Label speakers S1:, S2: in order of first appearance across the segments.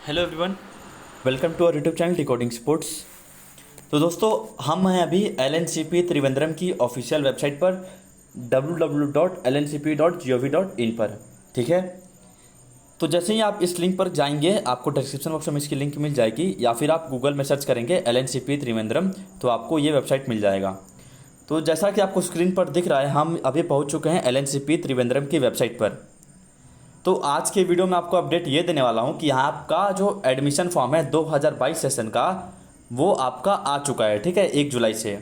S1: Hello everyone, welcome to our YouTube channel decoding sports. तो दोस्तों, हम हैं अभी एलएनसीपी त्रिवेंद्रम की ऑफिशियल वेबसाइट पर www.lncp.gov.in पर। ठीक है, तो जैसे ही आप इस लिंक पर जाएंगे आपको डिस्क्रिप्शन बॉक्स में इसकी लिंक मिल जाएगी, या फिर आप गूगल में सर्च करेंगे एलएनसीपी त्रिवेंद्रम तो आपको ये वेबसाइट मिल जाएगा। तो जैसा कि आपको स्क्रीन पर दिख रहा है, हम अभी पहुँच चुके हैं एलएनसीपी त्रिवेंद्रम की वेबसाइट पर। तो आज के वीडियो में आपको अपडेट ये देने वाला हूँ कि यहाँ आपका जो एडमिशन फॉर्म है 2022 सेशन का, वो आपका आ चुका है। ठीक है, 1 जुलाई से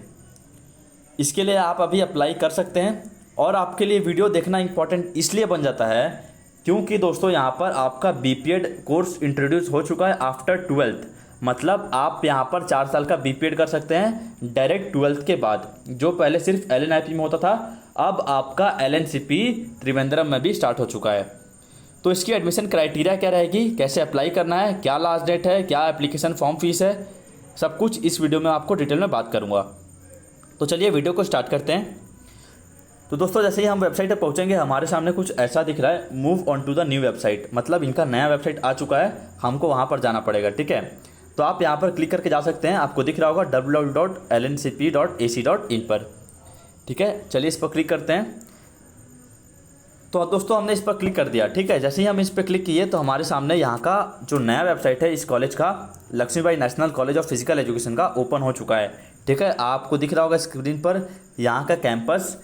S1: इसके लिए आप अभी अप्लाई कर सकते हैं। और आपके लिए वीडियो देखना इंपॉर्टेंट इसलिए बन जाता है क्योंकि दोस्तों यहाँ पर आपका बीपीएड कोर्स इंट्रोड्यूस हो चुका है आफ्टर 12th। मतलब आप यहाँ पर 4 साल का बीपीएड कर सकते हैं डायरेक्ट 12th के बाद। जो पहले सिर्फ एलएनआईपी में होता था, अब आपका एलएनसीपी त्रिवेंद्रम में भी स्टार्ट हो चुका है। तो इसकी एडमिशन क्राइटेरिया क्या रहेगी, कैसे अप्लाई करना है, क्या लास्ट डेट है, क्या एप्लीकेशन फॉर्म फीस है, सब कुछ इस वीडियो में आपको डिटेल में बात करूंगा। तो चलिए वीडियो को स्टार्ट करते हैं। तो दोस्तों, जैसे ही हम वेबसाइट पर पहुंचेंगे हमारे सामने कुछ ऐसा दिख रहा है, move on to the new website. मतलब इनका नया वेबसाइट आ चुका है, हमको वहाँ पर जाना पड़ेगा। ठीक है, तो आप यहाँ पर क्लिक करके जा सकते हैं। आपको दिख रहा होगा www.lncp.ac.in पर। ठीक है, चलिए इस पर क्लिक करते हैं। तो दोस्तों, हमने इस पर क्लिक कर दिया। ठीक है, जैसे ही हम इस पर क्लिक किए तो हमारे सामने यहाँ का जो नया वेबसाइट है इस कॉलेज का, Lakshmibai national college of physical education का, ओपन हो चुका है। ठीक है, आपको दिख रहा होगा स्क्रीन पर यहाँ का कैंपस।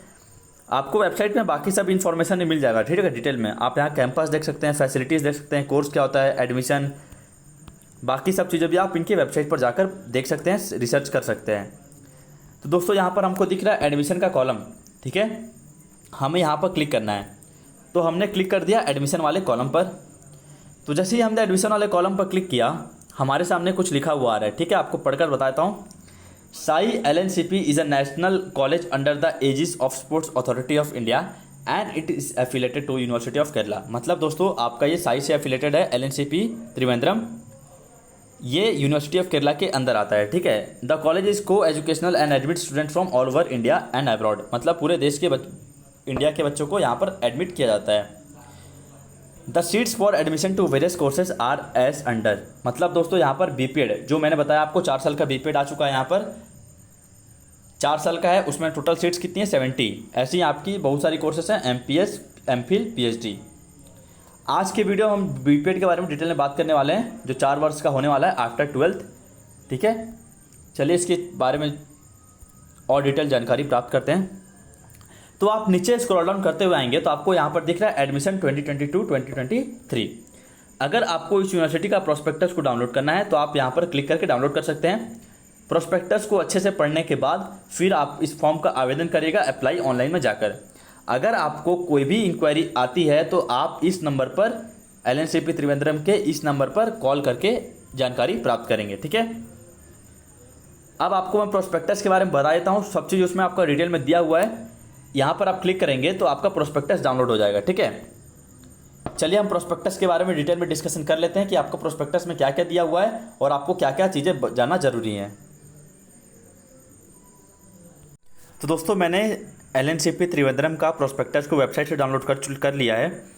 S1: आपको वेबसाइट में बाकी सब इन्फॉर्मेशन मिल जाएगा। ठीक है, डिटेल में आप यहाँ कैंपस देख सकते हैं, फैसिलिटीज़ देख सकते हैं, कोर्स क्या होता है, एडमिशन, बाकी सब चीज़ें भी आप इनकी वेबसाइट पर जाकर देख सकते हैं, रिसर्च कर सकते हैं। तो दोस्तों, यहाँ पर हमको दिख रहा है एडमिशन का कॉलम। ठीक है, हमें यहाँ पर क्लिक करना है। तो हमने क्लिक कर दिया एडमिशन वाले कॉलम पर। तो जैसे ही हमने एडमिशन वाले कॉलम पर क्लिक किया, हमारे सामने कुछ लिखा हुआ आ रहा है। ठीक है, आपको पढ़कर बताता हूँ। SAI LNCP is a national college under the aegis of sports authority of India and it is affiliated to university of Kerala. मतलब दोस्तों, आपका ये साई से एफिलेटेड है, एलएनसीपी त्रिवेंद्रम, ये यूनिवर्सिटी ऑफ केरला के अंदर आता है। ठीक है, the college is coeducational and admit student from all over India and abroad. मतलब पूरे देश के इंडिया के बच्चों को यहाँ पर एडमिट किया जाता है। The seats for admission to various courses are as under. मतलब दोस्तों, यहाँ पर बीपीएड जो मैंने बताया आपको, 4 साल का बीपीएड आ चुका है। यहाँ पर 4 साल का है, उसमें टोटल सीट्स कितनी है, 70। ऐसी आपकी बहुत सारी कोर्सेज हैं, एमपीएस, एमफिल, पीएचडी। आज के वीडियो हम बीपीएड के बारे में डिटेल में बात करने वाले हैं, जो 4 वर्ष का होने वाला है आफ्टर 12th। ठीक है, चलिए इसके बारे में और डिटेल जानकारी प्राप्त करते हैं। तो आप नीचे स्क्रॉल डाउन करते हुए आएंगे तो आपको यहाँ पर दिख रहा है एडमिशन 2022-2023। अगर आपको इस यूनिवर्सिटी का प्रोस्पेक्टस को डाउनलोड करना है तो आप यहाँ पर क्लिक करके डाउनलोड कर सकते हैं। प्रोस्पेक्टस को अच्छे से पढ़ने के बाद फिर आप इस फॉर्म का आवेदन करिएगा अप्लाई ऑनलाइन में जाकर। अगर आपको कोई भी इंक्वायरी आती है तो आप इस नंबर पर, एलएनसीपी त्रिवेंद्रम के इस नंबर पर कॉल करके जानकारी प्राप्त करेंगे। ठीक है, अब आपको मैं प्रोस्पेक्टस के बारे में बता देता हूँ। सब चीज़ उसमें आपका डिटेल में दिया हुआ है। यहाँ पर आप क्लिक करेंगे तो आपका प्रोस्पेक्टस डाउनलोड हो जाएगा। ठीक है, चलिए हम प्रोस्पेक्टस के बारे में डिटेल में डिस्कशन कर लेते हैं कि आपको प्रोस्पेक्टस में क्या क्या दिया हुआ है और आपको क्या क्या चीज़ें जानना जरूरी हैं। तो दोस्तों, मैंने एलएनसीपी त्रिवेंद्रम का प्रोस्पेक्टस को वेबसाइट से डाउनलोड कर लिया है।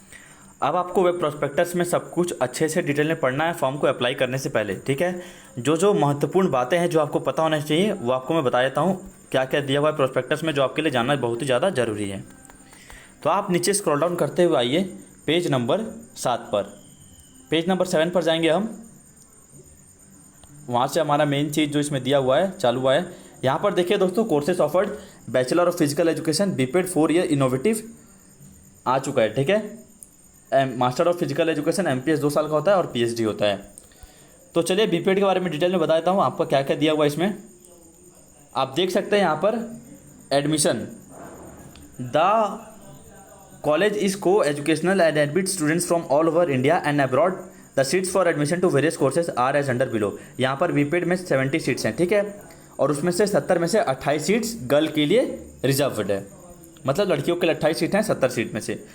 S1: अब आपको वेब प्रोस्पेक्टस में सब कुछ अच्छे से डिटेल में पढ़ना है फॉर्म को अप्लाई करने से पहले। ठीक है, जो जो महत्वपूर्ण बातें हैं जो आपको पता होना चाहिए वो आपको मैं बता देता हूँ, क्या क्या दिया हुआ है प्रोस्पेक्टस में, जो आपके लिए जानना बहुत ही ज़्यादा ज़रूरी है। तो आप नीचे स्क्रॉल डाउन करते हुए आइए पेज नंबर 7 पर। पेज नंबर 7 पर जाएंगे हम, वहाँ से हमारा मेन चीज़ जो इसमें दिया हुआ है चालू हुआ है। यहाँ पर देखिए दोस्तों, courses offered bachelor of physical education BPEd 4 year innovative आ चुका है। ठीक है, master of physical education MPS 2 साल का होता है और पीएचडी होता है। तो चलिए बीपीएड के बारे में डिटेल में बता देता हूँ आपको क्या क्या दिया हुआ है इसमें। आप देख सकते हैं यहाँ पर admission, the college is coeducational and admit students from all over India and abroad. The seats for admission to various courses are as under below. यहाँ पर बीपीएड में 70 सीट्स हैं। ठीक है, और उसमें से 70 में से 28 सीट्स गर्ल के लिए रिजर्वड है। मतलब लड़कियों के लिए 28 सीट हैं 70 सीट में से।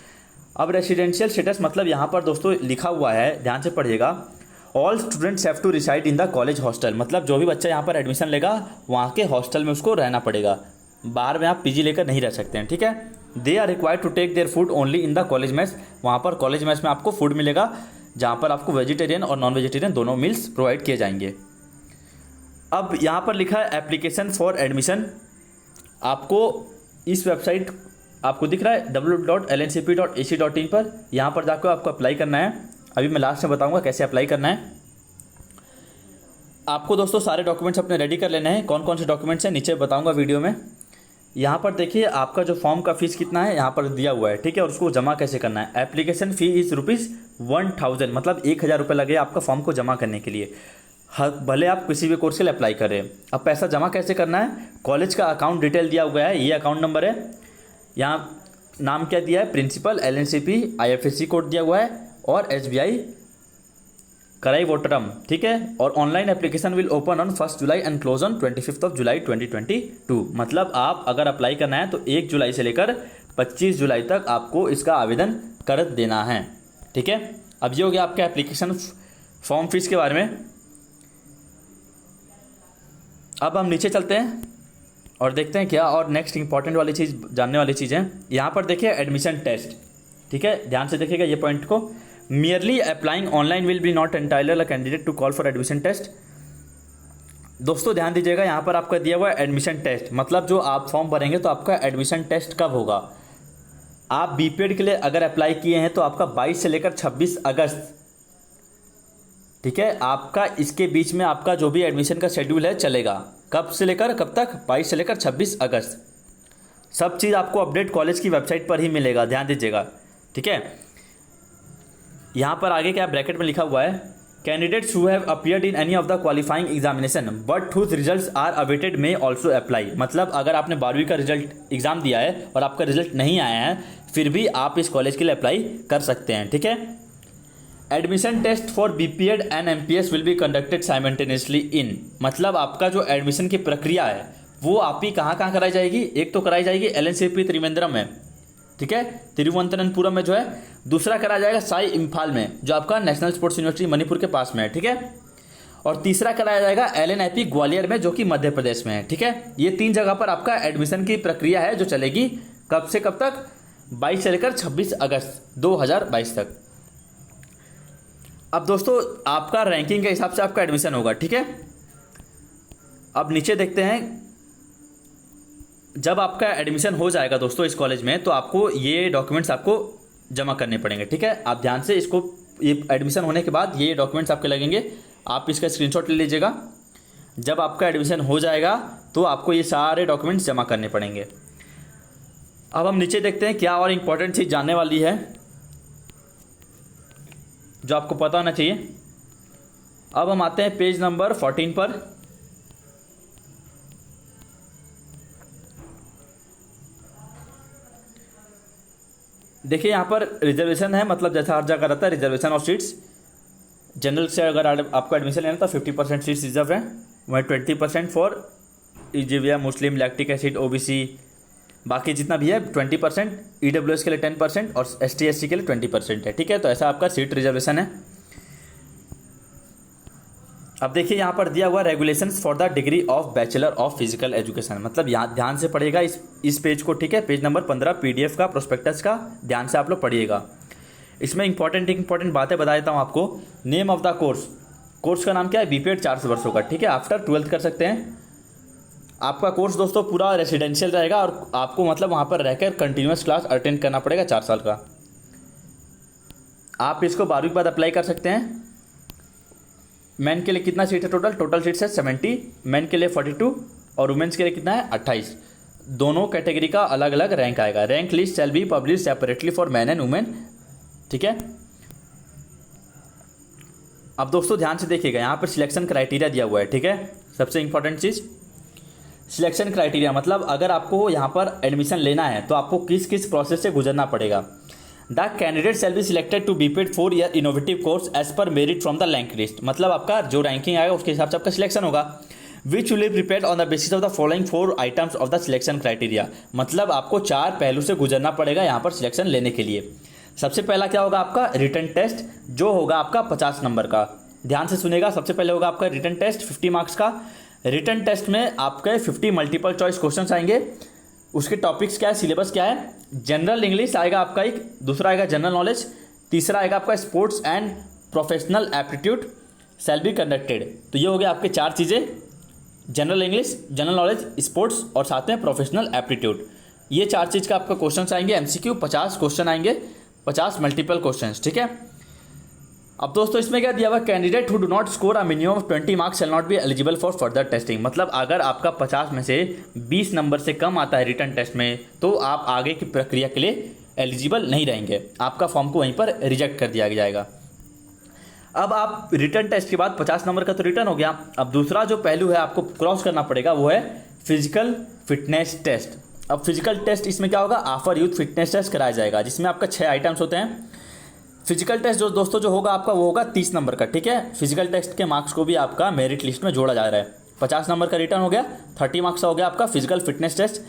S1: अब रेसिडेंशियल स्टेटस, मतलब यहाँ पर दोस्तों लिखा हुआ है, ध्यान से पढ़िएगा, all students have to reside in the college hostel. मतलब जो भी बच्चा यहाँ पर एडमिशन लेगा वहाँ के हॉस्टल में उसको रहना पड़ेगा, बाहर में आप पीजी लेकर नहीं रह सकते हैं। ठीक है, they are required to take their food only in the college mess. वहाँ पर कॉलेज मेस में आपको फूड मिलेगा, जहाँ पर आपको वेजिटेरियन और नॉन वेजिटेरियन दोनों मील्स प्रोवाइड किए जाएंगे। अब यहाँ पर लिखा है एप्लीकेशन फॉर एडमिशन। आपको इस वेबसाइट आपको दिख रहा है www.lncp.ac.in पर, यहाँ पर जाकर आपको अप्लाई करना है। अभी मैं लास्ट में बताऊँगा कैसे अप्लाई करना है। आपको दोस्तों सारे डॉक्यूमेंट्स अपने रेडी कर लेने हैं। कौन कौन से डॉक्यूमेंट्स हैं नीचे बताऊँगा वीडियो में। यहाँ पर देखिए आपका जो फॉर्म का फीस कितना है यहाँ पर दिया हुआ है, ठीक है, और उसको जमा कैसे करना है। एप्लीकेशन फ़ी इज़ ₹1000, मतलब 1000 रुपये लगे आपका फॉर्म को जमा करने के लिए। भले आप किसी भी कोर्स के लिए अप्लाई करें। अब पैसा जमा कैसे करना है, कॉलेज का अकाउंट डिटेल दिया हुआ है, ये अकाउंट नंबर है, यहाँ नाम क्या दिया है, प्रिंसिपल, LNCP, IFSC कोड दिया हुआ है और SBI कराईवोटरम, ठीक है। और online application will open on 1 July and close on 25 जुलाई 2022। मतलब आप अगर अप्लाई करना है तो 1 जुलाई से लेकर 25 जुलाई तक आपको इसका आवेदन कर देना है, ठीक है। अब ये हो गया आपका एप्लीकेशन फॉर्म फीस के बारे में। अब हम नीचे चलते हैं और देखते हैं क्या और नेक्स्ट इंपॉर्टेंट वाली चीज़ जानने वाली चीज़ है। यहाँ पर देखिए एडमिशन टेस्ट, ठीक है, ध्यान से देखिएगा ये पॉइंट को। Merely applying online will be not entitle a candidate to call for admission test. दोस्तों ध्यान दीजिएगा, यहाँ पर आपका दिया हुआ है एडमिशन टेस्ट, मतलब जो आप फॉर्म भरेंगे तो आपका एडमिशन टेस्ट कब होगा। आप BPED के लिए अगर अप्लाई किए हैं तो आपका 22 से लेकर 26 अगस्त, ठीक है, आपका इसके बीच में आपका जो भी एडमिशन का शेड्यूल है चलेगा। कब से लेकर कब तक, 22 से लेकर 26 अगस्त। सब चीज़ आपको अपडेट कॉलेज की वेबसाइट पर ही मिलेगा, ध्यान दीजिएगा, ठीक है। यहाँ पर आगे क्या ब्रैकेट में लिखा हुआ है, candidates who have appeared in any of the qualifying examination but whose results are awaited may also apply. मतलब अगर आपने 12वीं का रिजल्ट एग्जाम दिया है और आपका रिजल्ट नहीं आया है फिर भी आप इस कॉलेज के लिए अप्लाई कर सकते हैं, ठीक है। Admission test for BPED and MPS will be conducted simultaneously in, मतलब आपका जो एडमिशन की प्रक्रिया है वो आप ही कहाँ कराई जाएगी। एक तो कराई जाएगी LNCP त्रिवेंद्रम में, ठीक है, तिरुवनंतपुरम में जो है। दूसरा कराया जाएगा साई इम्फाल में जो आपका नेशनल स्पोर्ट्स यूनिवर्सिटी मणिपुर के पास में है, ठीक है। और तीसरा कराया जाएगा LNIP ग्वालियर में जो कि मध्य प्रदेश में है, ठीक है। ये 3 जगह पर आपका एडमिशन की प्रक्रिया है जो चलेगी कब से कब तक, 22 से लेकर 26 अगस्त 2022 तक। अब दोस्तों आपका रैंकिंग के हिसाब से आपका एडमिशन होगा, ठीक है। अब नीचे देखते हैं, जब आपका एडमिशन हो जाएगा दोस्तों इस कॉलेज में तो आपको ये डॉक्यूमेंट्स आपको जमा करने पड़ेंगे, ठीक है। आप ध्यान से इसको, ये एडमिशन होने के बाद ये डॉक्यूमेंट्स आपके लगेंगे, आप इसका स्क्रीनशॉट ले लीजिएगा। जब आपका एडमिशन हो जाएगा तो आपको ये सारे डॉक्यूमेंट्स जमा करने पड़ेंगे। अब हम नीचे देखते हैं क्या और इम्पोर्टेंट चीज़ जानने वाली है जो आपको पता होना चाहिए। अब हम आते हैं पेज नंबर 14 पर। देखिए यहाँ पर रिजर्वेशन है, मतलब जैसा हर जगह रहता है रिजर्वेशन और सीट्स। जनरल से अगर आपको एडमिशन लेना तो 50% सीट्स रिजर्व है, वहीं 20% for EGVA, Muslim, lactic acid, OBC, बाकी जितना भी है 20%, EWS के लिए 10% और ST SC के लिए 20% है, ठीक है। तो ऐसा आपका सीट रिजर्वेशन है। अब देखिए यहाँ पर दिया हुआ regulations for the degree of bachelor of physical education, मतलब यहाँ ध्यान से पढ़िएगा इस पेज को, ठीक है। पेज नंबर 15 PDF का प्रोस्पेक्टस का ध्यान से आप लोग पढ़िएगा। इसमें इंपॉर्टेंट बातें बता देता हूँ आपको। नेम ऑफ द कोर्स का नाम क्या है, BPED 4 वर्षों का, ठीक है। आफ्टर 12th कर सकते हैं। आपका कोर्स दोस्तों पूरा रेसिडेंशियल रहेगा और आपको मतलब वहाँ पर रहकर कंटिन्यूस क्लास अटेंड करना पड़ेगा 4 साल का। आप इसको 12वीं के बाद अप्लाई कर सकते हैं। मेन के लिए कितना सीट है, टोटल सीट्स है 70, मेन के लिए 42 और वुमेन्स के लिए कितना है 28। दोनों कैटेगरी का अलग अलग रैंक आएगा। Rank list shall be publish separately for man and women, ठीक है। अब दोस्तों ध्यान से देखिएगा, यहाँ पर सिलेक्शन क्राइटेरिया दिया हुआ है, ठीक है। सबसे इंपॉर्टेंट चीज़ सिलेक्शन क्राइटेरिया, मतलब अगर आपको यहाँ पर एडमिशन लेना है तो आपको किस किस प्रोसेस से गुजरना पड़ेगा। The candidate shall be selected to BPED 4 year innovative course as per merit from the rank list, मतलब आपका जो रैंकिंग आएगा उसके हिसाब से आपका सिलेक्शन होगा। Which will be prepared on the basis of the following 4 items of the selection criteria, मतलब आपको 4 पहलू से गुजरना पड़ेगा यहाँ पर सिलेक्शन लेने के लिए। सबसे पहला क्या होगा आपका रिटन टेस्ट, जो होगा आपका 50 नंबर का। ध्यान से सुनेगा, सबसे पहले होगा आपका रिटन टेस्ट 50 मार्क्स का। रिटन टेस्ट में आपके 50 मल्टीपल चॉइस क्वेश्चंस आएंगे। उसके टॉपिक्स क्या है, सिलेबस क्या है, जनरल इंग्लिश आएगा आपका एक, दूसरा आएगा जनरल नॉलेज, तीसरा आएगा आपका sports and professional aptitude shall be conducted. तो ये हो गया आपके 4 चीज़ें, general English, general knowledge, sports और साथ में प्रोफेशनल एप्टीट्यूड। ये 4 चीज़ का आपका क्वेश्चन आएंगे MCQ, 50 क्वेश्चन आएंगे, 50 मल्टीपल क्वेश्चन, ठीक है। अब दोस्तों इसमें क्या दिया हुआ, candidate who do not score a minimum of 20 marks shall not be eligible for further testing. मतलब अगर आपका 50 में से 20 नंबर से कम आता है रिटन टेस्ट में, तो आप आगे की प्रक्रिया के लिए एलिजिबल नहीं रहेंगे, आपका फॉर्म को वहीं पर रिजेक्ट कर दिया जाएगा। अब आप रिटन टेस्ट के बाद 50 नंबर का तो रिटर्न हो गया। अब दूसरा जो पहलू है आपको क्रॉस करना पड़ेगा वो है फिजिकल फिटनेस टेस्ट। अब फिजिकल टेस्ट इसमें क्या होगा, आफर यूथ फिटनेस टेस्ट कराया जाएगा, जिसमें आपका 6 आइटम्स होते हैं। फिजिकल टेस्ट जो दोस्तों जो होगा आपका वो होगा 30 नंबर का, ठीक है। फिजिकल टेस्ट के मार्क्स को भी आपका मेरिट लिस्ट में जोड़ा जा रहा है। 50 नंबर का रिटर्न हो गया, 30 मार्क्स का हो गया आपका physical fitness test,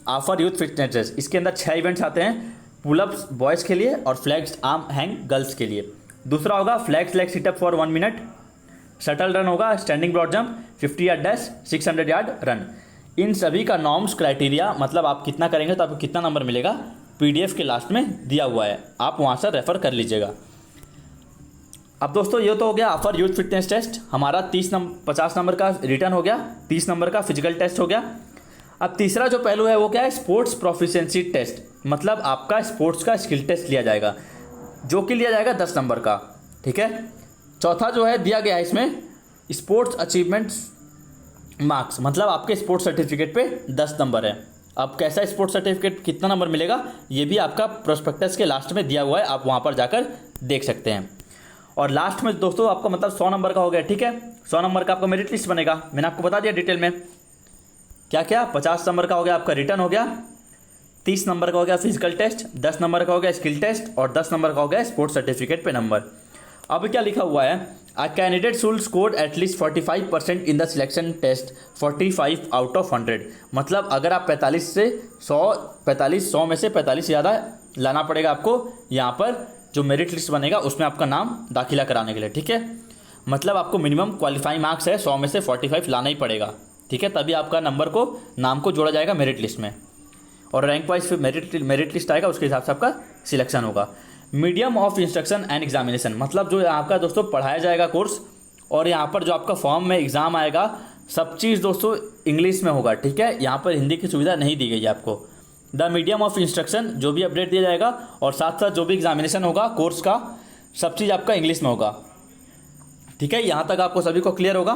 S1: AAHPER youth fitness test. इसके अंदर 6 इवेंट्स आते हैं, पुलअप्स बॉयज़ के लिए और फ्लैग्स आर्म हैंग गर्ल्स के लिए। दूसरा होगा flexed leg situp for 1 minute, shuttle run होगा, standing broad jump, 50 yard dash, 600 yard run. इन सभी का नॉर्म्स क्राइटेरिया, मतलब आप कितना करेंगे तो आपको कितना नंबर मिलेगा, PDF के लास्ट में दिया हुआ है, आप वहाँ से रेफर कर लीजिएगा। अब दोस्तों ये तो हो गया आफर यूथ फिटनेस टेस्ट, हमारा 50 नंबर का रिटर्न हो गया, 30 नंबर का फिजिकल टेस्ट हो गया। अब तीसरा जो पहलू है वो क्या है, स्पोर्ट्स प्रोफिशिएंसी टेस्ट। मतलब आपका स्पोर्ट्स का स्किल टेस्ट लिया जाएगा, जो कि लिया जाएगा 10 नंबर का, ठीक है। चौथा जो है दिया गया है इसमें स्पोर्ट्स अचीवमेंट्स मार्क्स, मतलब आपके स्पोर्ट्स सर्टिफिकेट पे 10 नंबर है। अब कैसा स्पोर्ट्स सर्टिफिकेट कितना नंबर मिलेगा, ये भी आपका प्रोस्पेक्टस के लास्ट में दिया हुआ है, आप वहाँ पर जाकर देख सकते हैं। और लास्ट में दोस्तों आपका मतलब 100 नंबर का हो गया, ठीक है। 100 नंबर का आपका मेरिट लिस्ट बनेगा, मैंने आपको बता दिया डिटेल में क्या क्या। 50 नंबर का हो गया आपका रिटर्न हो गया, 30 नंबर का हो गया फिजिकल टेस्ट, 10 नंबर का हो गया स्किल टेस्ट और 10 नंबर का हो गया स्पोर्ट्स सर्टिफिकेट पे नंबर। अब क्या लिखा हुआ है, अ कैंडिडेट शुड स्कोर एटलीस्ट 45% in the selection test, 45 out of 100। मतलब अगर आप 100 में से 45 ज़्यादा लाना पड़ेगा आपको यहाँ पर जो मेरिट लिस्ट बनेगा उसमें आपका नाम दाखिला कराने के लिए, ठीक है। मतलब आपको मिनिमम क्वालिफाइंग मार्क्स है 100 में से 45 लाना ही पड़ेगा, ठीक है, तभी आपका नंबर को नाम को जोड़ा जाएगा मेरिट लिस्ट में। और रैंक वाइज फिर मेरिट लिस्ट आएगा, उसके हिसाब से आपका सिलेक्शन होगा। Medium of instruction and examination, मतलब जो आपका दोस्तों पढ़ाया जाएगा कोर्स और यहाँ पर जो आपका फॉर्म में एग्ज़ाम आएगा, सब चीज़ दोस्तों इंग्लिश में होगा, ठीक है। यहाँ पर हिंदी की सुविधा नहीं दी गई है आपको। द मीडियम ऑफ इंस्ट्रक्शन जो भी अपडेट दिया जाएगा और साथ साथ जो भी एग्जामिनेशन होगा कोर्स का, सब चीज़ आपका इंग्लिश में होगा, ठीक है। यहाँ तक आपको सभी को क्लियर होगा।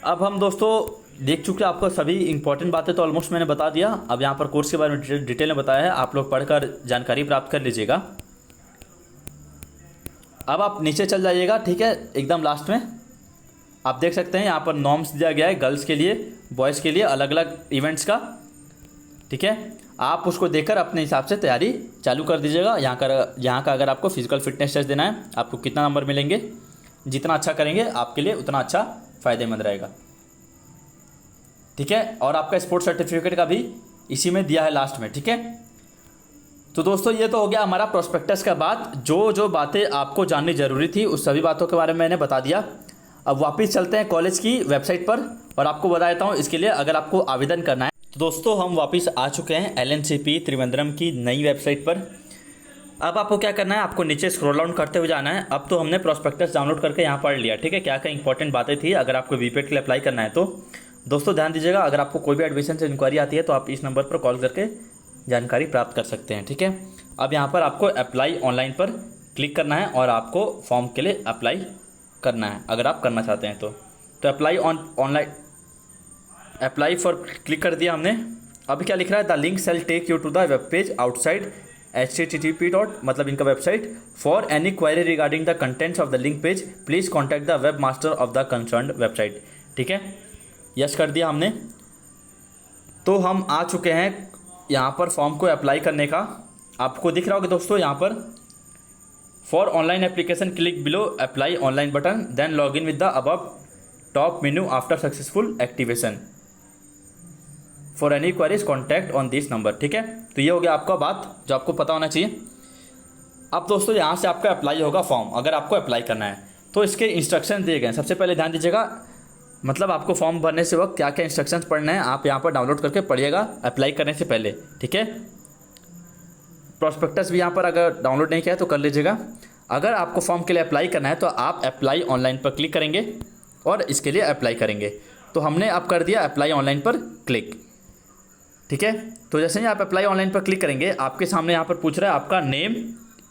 S1: अब हम दोस्तों देख चुके आपको सभी इंपॉर्टेंट बातें तो ऑलमोस्ट मैंने बता दिया। अब यहाँ पर कोर्स के बारे में डिटेल में बताया है, आप लोग पढ़कर जानकारी प्राप्त कर लीजिएगा। अब आप नीचे चल जाइएगा, ठीक है, एकदम लास्ट में आप देख सकते हैं यहाँ पर नॉर्म्स दिया गया है गर्ल्स के लिए, बॉयज़ के लिए अलग अलग इवेंट्स का, ठीक है। आप उसको देखकर अपने हिसाब से तैयारी चालू कर दीजिएगा। यहाँ का अगर आपको फिजिकल फिटनेस टेस्ट देना है, आपको कितना नंबर मिलेंगे, जितना अच्छा करेंगे आपके लिए उतना अच्छा फ़ायदेमंद रहेगा, ठीक है। और आपका स्पोर्ट्स सर्टिफिकेट का भी इसी में दिया है लास्ट में, ठीक है। तो दोस्तों ये तो हो गया हमारा प्रोस्पेक्टस का बात, जो बातें आपको जाननी जरूरी थी उस सभी बातों के बारे में मैंने बता दिया। अब वापस चलते हैं कॉलेज की वेबसाइट पर और आपको बता देता हूँ इसके लिए अगर आपको आवेदन करना है। तो दोस्तों हम वापस आ चुके हैं LNCP त्रिवेंद्रम की नई वेबसाइट पर। अब आपको क्या करना है, आपको नीचे स्क्रॉल डाउन करते हुए जाना है। अब तो हमने प्रोस्पेक्टस डाउनलोड करके यहाँ पढ़ लिया, ठीक है, क्या क्या इंपॉर्टेंट बातें थी अगर आपको बीपीएड के लिए अप्लाई करना है। तो दोस्तों ध्यान दीजिएगा, अगर आपको कोई भी एडमिशन से इंक्वायरी आती है तो आप इस नंबर पर कॉल करके जानकारी प्राप्त कर सकते हैं, ठीक है। अब यहाँ पर आपको अप्लाई ऑनलाइन पर क्लिक करना है और आपको फॉर्म के लिए अप्लाई करना है अगर आप करना चाहते हैं तो apply online apply for click कर दिया हमने। अभी क्या लिख रहा है, the link shall take you to the web page outside http. मतलब इनका website for any query regarding the contents of the link page please contact the web master of the concerned website, ठीक है। Yes कर दिया हमने। तो हम आ चुके हैं यहाँ पर फॉर्म को अप्लाई करने का। आपको दिख रहा होगा दोस्तों यहाँ पर for online application click below apply online button then log in with the above top menu after successful activation for any queries contact on this number, ठीक है। तो ये हो गया आपका बात जो आपको पता होना चाहिए। अब दोस्तों यहाँ से आपका अप्लाई होगा फॉर्म, अगर आपको अप्लाई करना है तो इसके इंस्ट्रक्शन दिए गए। सबसे पहले ध्यान दीजिएगा, मतलब आपको फॉर्म भरने से वक्त क्या क्या इंस्ट्रक्शंस पढ़ना है आप यहाँ पर डाउनलोड करके पढ़िएगा अप्लाई करने से पहले, ठीक है। प्रॉस्पेक्टस भी यहाँ पर अगर डाउनलोड नहीं किया है तो कर लीजिएगा। अगर आपको फॉर्म के लिए अप्लाई करना है तो आप अप्लाई ऑनलाइन पर क्लिक करेंगे और इसके लिए अप्लाई करेंगे। तो हमने अब कर दिया अप्लाई ऑनलाइन पर क्लिक, ठीक है। तो जैसे ही आप अप्लाई ऑनलाइन पर क्लिक करेंगे आपके सामने यहाँ पर पूछ रहा है आपका नेम,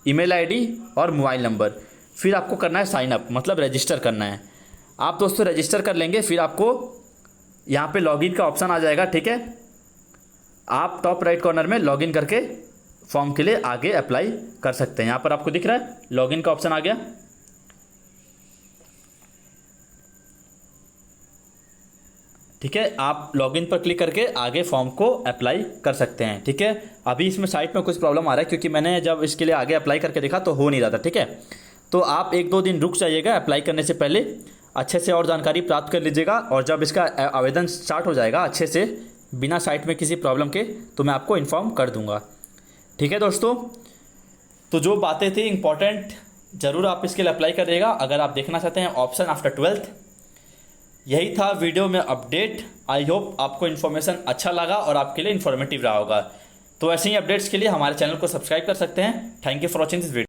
S1: ईमेल आईडी और मोबाइल नंबर। फिर आपको करना है साइन अप, मतलब रजिस्टर करना है। आप दोस्तों रजिस्टर कर लेंगे, फिर आपको यहाँ पे लॉगिन का ऑप्शन आ जाएगा, ठीक है। आप टॉप राइट कॉर्नर में लॉगिन करके फॉर्म के लिए आगे अप्लाई कर सकते हैं। यहाँ पर आपको दिख रहा है लॉगिन का ऑप्शन आ गया, ठीक है। आप लॉगिन पर क्लिक करके आगे फॉर्म को अप्लाई कर सकते हैं, ठीक है। अभी इसमें साइट में कुछ प्रॉब्लम आ रहा है क्योंकि मैंने जब इसके लिए आगे अप्लाई करके देखा तो हो नहीं रहा था, ठीक है। तो आप 1-2 दिन रुक जाइएगा, अप्लाई करने से पहले अच्छे से और जानकारी प्राप्त कर लीजिएगा। और जब इसका आवेदन स्टार्ट हो जाएगा अच्छे से, बिना साइट में किसी प्रॉब्लम के, तो मैं आपको इन्फॉर्म कर दूंगा, ठीक है दोस्तों। तो जो बातें थी इंपॉर्टेंट, ज़रूर आप इसके लिए अप्लाई करिएगा अगर आप देखना चाहते हैं ऑप्शन आफ्टर 12th। यही था वीडियो में अपडेट। आई होप आपको इन्फॉर्मेशन अच्छा लगा और आपके लिए इन्फॉर्मेटिव रहा होगा। तो ऐसे ही अपडेट्स के लिए हमारे चैनल को सब्सक्राइब कर सकते हैं। Thank you for watching this video.